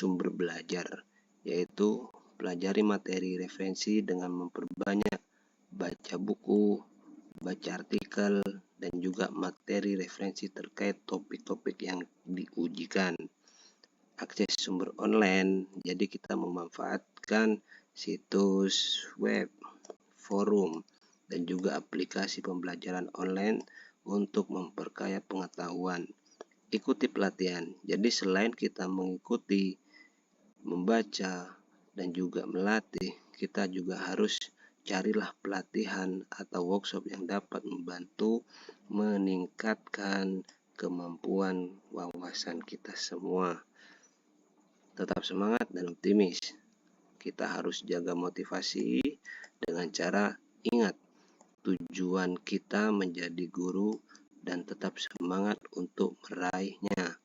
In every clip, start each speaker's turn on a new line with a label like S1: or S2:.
S1: sumber belajar, yaitu pelajari materi referensi dengan memperbanyak baca buku, baca artikel, dan juga materi referensi terkait topik-topik yang diujikan. Akses sumber online, jadi kita memanfaatkan situs web, forum, dan juga aplikasi pembelajaran online untuk memperkaya pengetahuan. Ikuti pelatihan, jadi selain kita mengikuti, membaca, dan juga melatih, kita juga harus carilah pelatihan atau workshop yang dapat membantu meningkatkan kemampuan wawasan kita semua. Tetap semangat dan optimis. Kita harus jaga motivasi dengan cara ingat tujuan kita menjadi guru dan tetap semangat untuk meraihnya.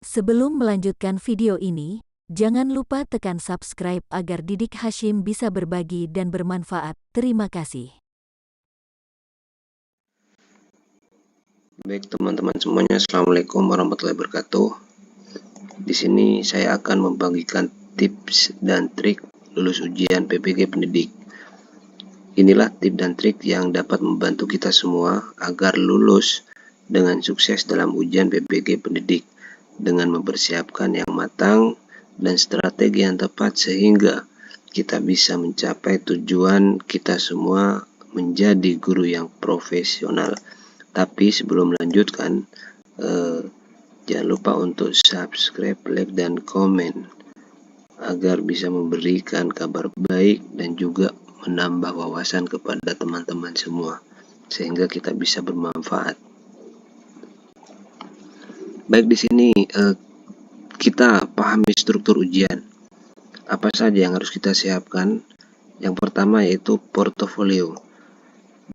S2: Sebelum melanjutkan video ini, jangan lupa tekan subscribe agar Didik Hashim bisa berbagi dan bermanfaat. Terima kasih.
S1: Baik teman-teman semuanya, Assalamualaikum warahmatullahi wabarakatuh. Di sini saya akan membagikan tips dan trik lulus ujian PPG Pendidik. Inilah tips dan trik yang dapat membantu kita semua agar lulus dengan sukses dalam ujian PPG Pendidik dengan mempersiapkan yang matang dan strategi yang tepat sehingga kita bisa mencapai tujuan kita semua menjadi guru yang profesional. Tapi sebelum melanjutkan, jangan lupa untuk subscribe, like, dan komen agar bisa memberikan kabar baik dan juga menambah wawasan kepada teman-teman semua sehingga kita bisa bermanfaat. Baik, di sini kita pahami struktur ujian. Apa saja yang harus kita siapkan? Yang pertama yaitu portofolio.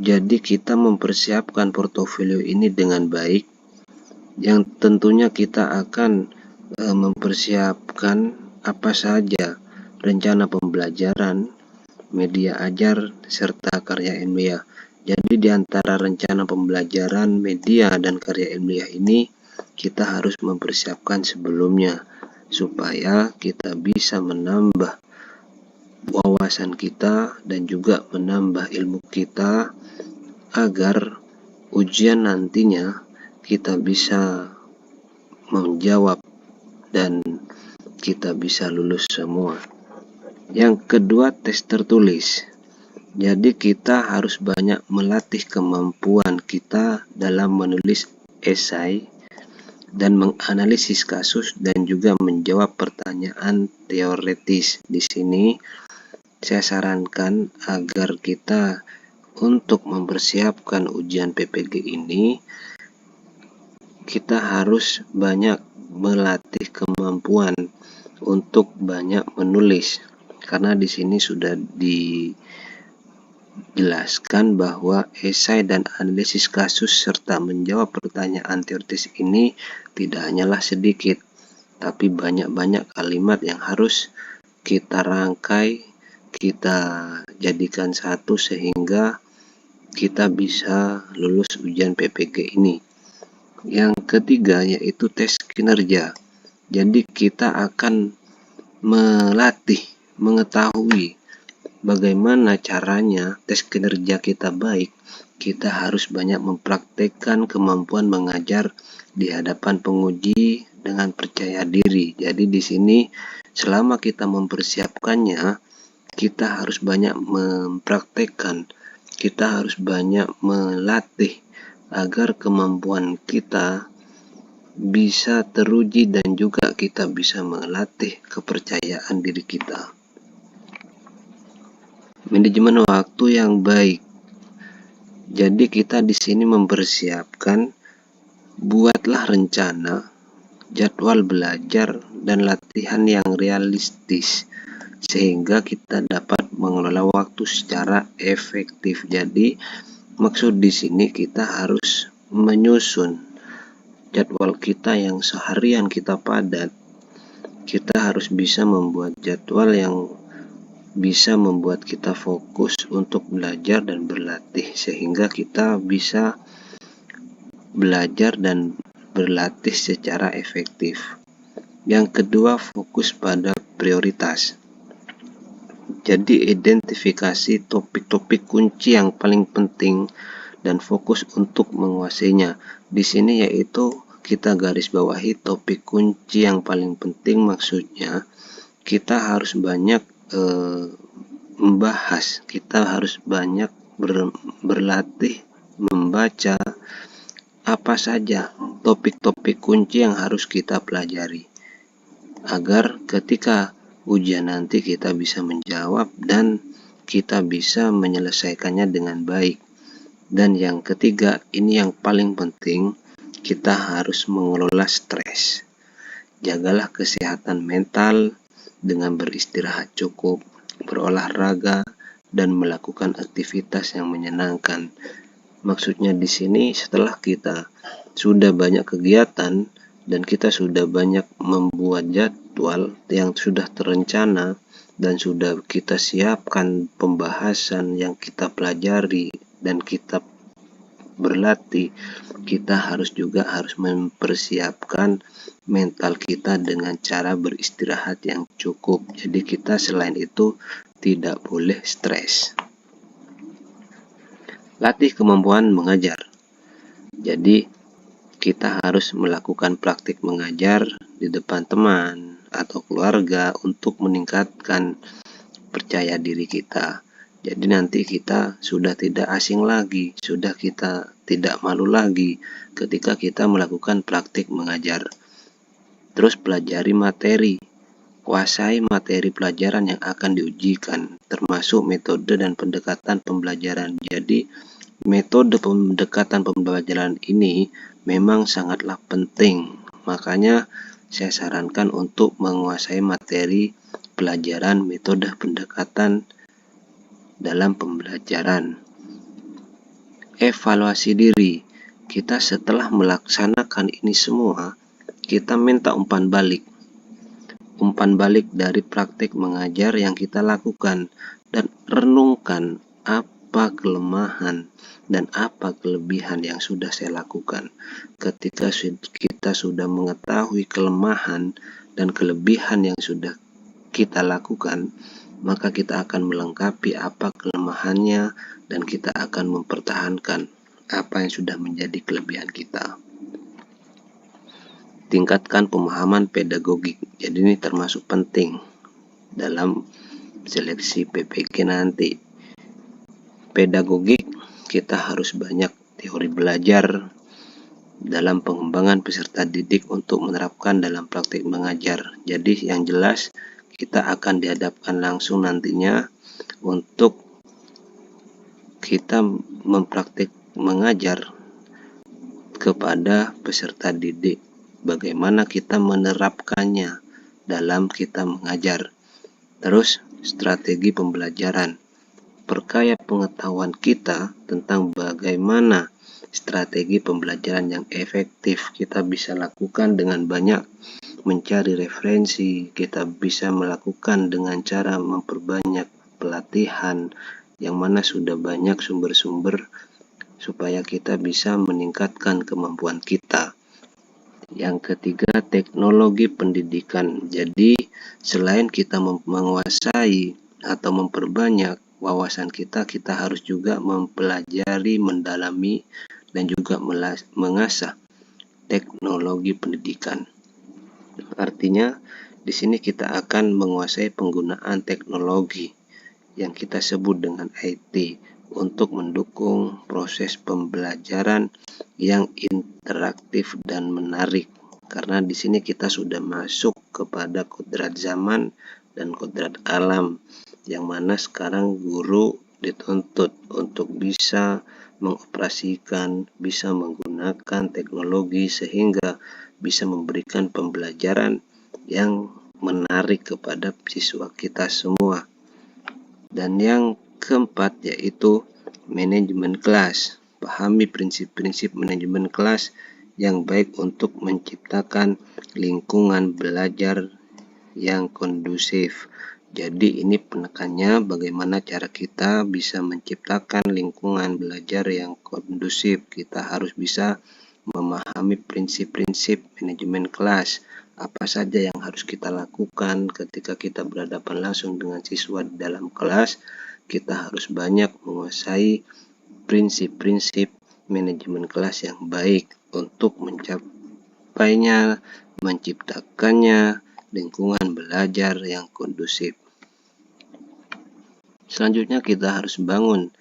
S1: Jadi kita mempersiapkan portofolio ini dengan baik, yang tentunya kita akan mempersiapkan apa saja rencana pembelajaran, media ajar, serta karya ilmiah. Jadi di antara rencana pembelajaran, media, dan karya ilmiah ini kita harus mempersiapkan sebelumnya supaya kita bisa menambah wawasan kita dan juga menambah ilmu kita agar ujian nantinya kita bisa menjawab dan kita bisa lulus semua. Yang kedua, tes tertulis. Jadi kita harus banyak melatih kemampuan kita dalam menulis esai dan menganalisis kasus dan juga menjawab pertanyaan teoretis. Di sini saya sarankan agar kita untuk mempersiapkan ujian PPG ini, kita harus banyak melatih kemampuan untuk banyak menulis. Karena di sini sudah dijelaskan bahwa esai dan analisis kasus serta menjawab pertanyaan teoritis ini tidak hanyalah sedikit, tapi banyak-banyak kalimat yang harus kita rangkai, kita jadikan satu sehingga kita bisa lulus ujian PPG ini. Yang ketiga yaitu tes kinerja. Jadi kita akan melatih, mengetahui bagaimana caranya tes kinerja kita baik. Kita harus banyak mempraktekkan kemampuan mengajar di hadapan penguji dengan percaya diri. Jadi di sini selama kita mempersiapkannya, kita harus banyak mempraktekkan, kita harus banyak melatih agar kemampuan kita bisa teruji dan juga kita bisa melatih kepercayaan diri kita. Manajemen waktu yang baik. Jadi kita di sini mempersiapkan, buatlah rencana, jadwal belajar dan latihan yang realistis sehingga kita dapat mengelola waktu secara efektif. Jadi maksud di sini kita harus menyusun jadwal kita yang seharian kita padat. Kita harus bisa membuat jadwal yang bisa membuat kita fokus untuk belajar dan berlatih sehingga kita bisa belajar dan berlatih secara efektif. Yang kedua, fokus pada prioritas. Jadi identifikasi topik-topik kunci yang paling penting dan fokus untuk menguasainya. Di sini yaitu kita garis bawahi topik kunci yang paling penting, maksudnya kita harus banyak membahas, kita harus banyak berlatih membaca apa saja topik-topik kunci yang harus kita pelajari, agar ketika ujian nanti kita bisa menjawab dan kita bisa menyelesaikannya dengan baik. Dan yang ketiga, ini yang paling penting, kita harus mengelola stres. Jagalah kesehatan mental dengan beristirahat cukup, berolahraga, dan melakukan aktivitas yang menyenangkan. Maksudnya di sini, setelah kita sudah banyak kegiatan dan kita sudah banyak membuat jadwal yang sudah terencana dan sudah kita siapkan pembahasan yang kita pelajari dan kita berlatih, kita harus mempersiapkan mental kita dengan cara beristirahat yang cukup. Jadi kita selain itu tidak boleh stres. Latih kemampuan mengajar. Jadi kita harus melakukan praktik mengajar di depan teman atau keluarga untuk meningkatkan percaya diri kita. Jadi nanti kita sudah tidak asing lagi, sudah kita tidak malu lagi ketika kita melakukan praktik mengajar. Terus pelajari materi, kuasai materi pelajaran yang akan diujikan, termasuk metode dan pendekatan pembelajaran. Jadi metode pendekatan pembelajaran ini memang sangatlah penting. Makanya saya sarankan untuk menguasai materi pelajaran metode pendekatan dalam pembelajaran. Evaluasi diri. Kita setelah melaksanakan ini semua, kita minta umpan balik. Umpan balik dari praktik mengajar yang kita lakukan dan renungkan apa kelemahan dan apa kelebihan yang sudah saya lakukan. Ketika kita sudah mengetahui kelemahan dan kelebihan yang sudah kita lakukan, maka kita akan melengkapi apa kelemahannya dan kita akan mempertahankan apa yang sudah menjadi kelebihan kita. Tingkatkan pemahaman pedagogik. Jadi ini termasuk penting dalam seleksi PPG nanti. Pedagogik, kita harus banyak teori belajar dalam pengembangan peserta didik untuk menerapkan dalam praktik mengajar. Jadi yang jelas kita akan dihadapkan langsung nantinya untuk kita mempraktik mengajar kepada peserta didik. Bagaimana kita menerapkannya dalam kita mengajar. Terus strategi pembelajaran. Perkaya pengetahuan kita tentang bagaimana strategi pembelajaran yang efektif kita bisa lakukan dengan banyak mencari referensi, kita bisa melakukan dengan cara memperbanyak pelatihan yang mana sudah banyak sumber-sumber supaya kita bisa meningkatkan kemampuan kita. Yang ketiga, teknologi pendidikan. Jadi selain kita menguasai atau memperbanyak wawasan kita, kita harus juga mempelajari, mendalami, dan juga mengasah teknologi pendidikan. Artinya di sini kita akan menguasai penggunaan teknologi yang kita sebut dengan IT untuk mendukung proses pembelajaran yang interaktif dan menarik. Karena di sini kita sudah masuk kepada kodrat zaman dan kodrat alam, yang mana sekarang guru dituntut untuk bisa mengoperasikan, bisa menggunakan teknologi sehingga bisa memberikan pembelajaran yang menarik kepada siswa kita semua. Dan yang keempat yaitu manajemen kelas. Pahami prinsip-prinsip manajemen kelas yang baik untuk menciptakan lingkungan belajar yang kondusif. Jadi ini penekannya bagaimana cara kita bisa menciptakan lingkungan belajar yang kondusif. Kita harus bisa memahami prinsip-prinsip manajemen kelas apa saja yang harus kita lakukan ketika kita berhadapan langsung dengan siswa di dalam kelas. Kita harus banyak menguasai prinsip-prinsip manajemen kelas yang baik untuk mencapainya, menciptakannya lingkungan belajar yang kondusif. Selanjutnya kita harus bangun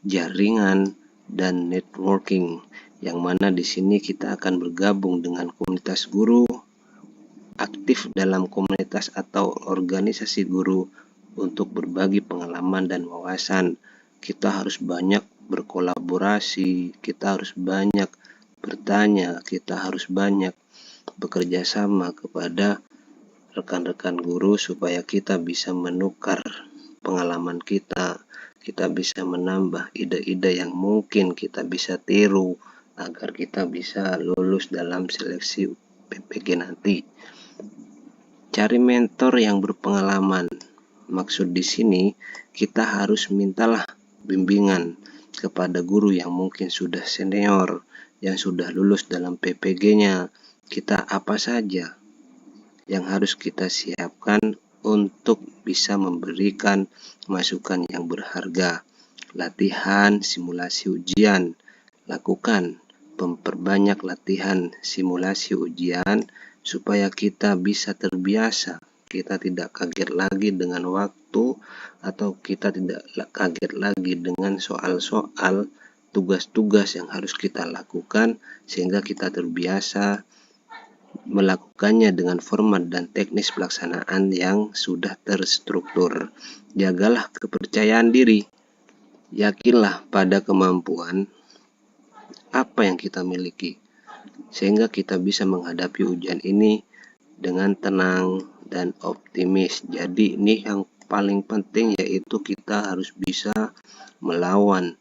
S1: jaringan dan networking, yang mana di sini kita akan bergabung dengan komunitas guru, aktif dalam komunitas atau organisasi guru untuk berbagi pengalaman dan wawasan. Kita harus banyak berkolaborasi, kita harus banyak bertanya, kita harus banyak bekerja sama kepada rekan-rekan guru supaya kita bisa menukar pengalaman kita bisa menambah ide-ide yang mungkin kita bisa tiru agar kita bisa lulus dalam seleksi PPG nanti. Cari mentor yang berpengalaman. Maksud di sini kita harus mintalah bimbingan kepada guru yang mungkin sudah senior, yang sudah lulus dalam PPG-nya. Kita apa saja yang harus kita siapkan untuk bisa memberikan masukan yang berharga. Latihan simulasi ujian. Lakukan memperbanyak latihan simulasi ujian supaya kita bisa terbiasa. Kita tidak kaget lagi dengan waktu, atau kita tidak kaget lagi dengan soal-soal tugas-tugas yang harus kita lakukan, sehingga kita terbiasa melakukannya dengan format dan teknis pelaksanaan yang sudah terstruktur. Jagalah kepercayaan diri. Yakinlah pada kemampuan apa yang kita miliki, sehingga kita bisa menghadapi ujian ini dengan tenang dan optimis. Jadi ini yang paling penting, yaitu kita harus bisa melawan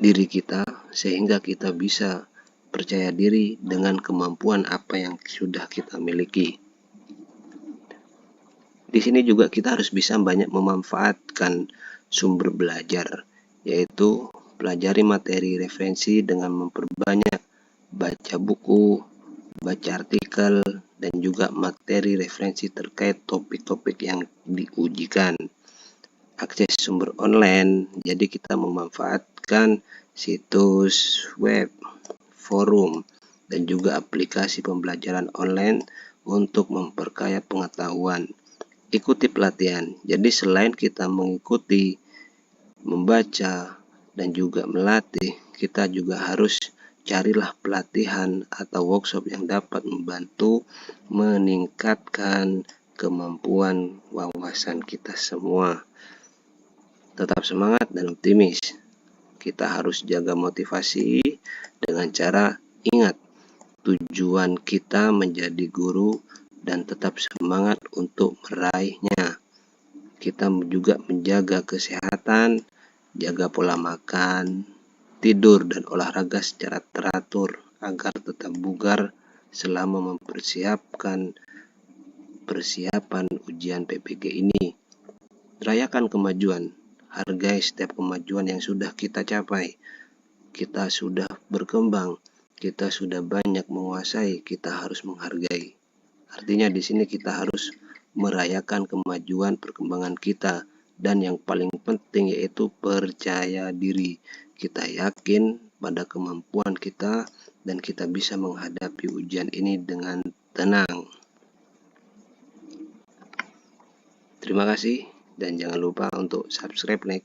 S1: diri kita sehingga kita bisa percaya diri dengan kemampuan apa yang sudah kita miliki. Di sini juga kita harus bisa banyak memanfaatkan sumber belajar, yaitu pelajari materi referensi dengan memperbanyak baca buku, baca artikel, dan juga materi referensi terkait topik-topik yang diujikan. Akses sumber online, jadi kita memanfaatkan situs web, forum, dan juga aplikasi pembelajaran online untuk memperkaya pengetahuan. Ikuti pelatihan. Jadi selain kita mengikuti, membaca, dan juga melatih, kita juga harus carilah pelatihan atau workshop yang dapat membantu meningkatkan kemampuan wawasan kita semua. Tetap semangat dan optimis. Kita harus jaga motivasi dengan cara ingat tujuan kita menjadi guru dan tetap semangat untuk meraihnya. Kita juga menjaga kesehatan, jaga pola makan, tidur, dan olahraga secara teratur agar tetap bugar selama mempersiapkan ujian PPG ini. Rayakan kemajuan, hargai setiap kemajuan yang sudah kita capai. Kita sudah berkembang, kita sudah banyak menguasai, kita harus menghargai. Artinya di sini kita harus merayakan kemajuan perkembangan kita, dan yang paling penting yaitu percaya diri. Kita yakin pada kemampuan kita dan kita bisa menghadapi ujian ini dengan tenang. Terima kasih, dan jangan lupa untuk subscribe, like,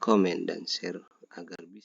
S1: komen, dan share agar bisa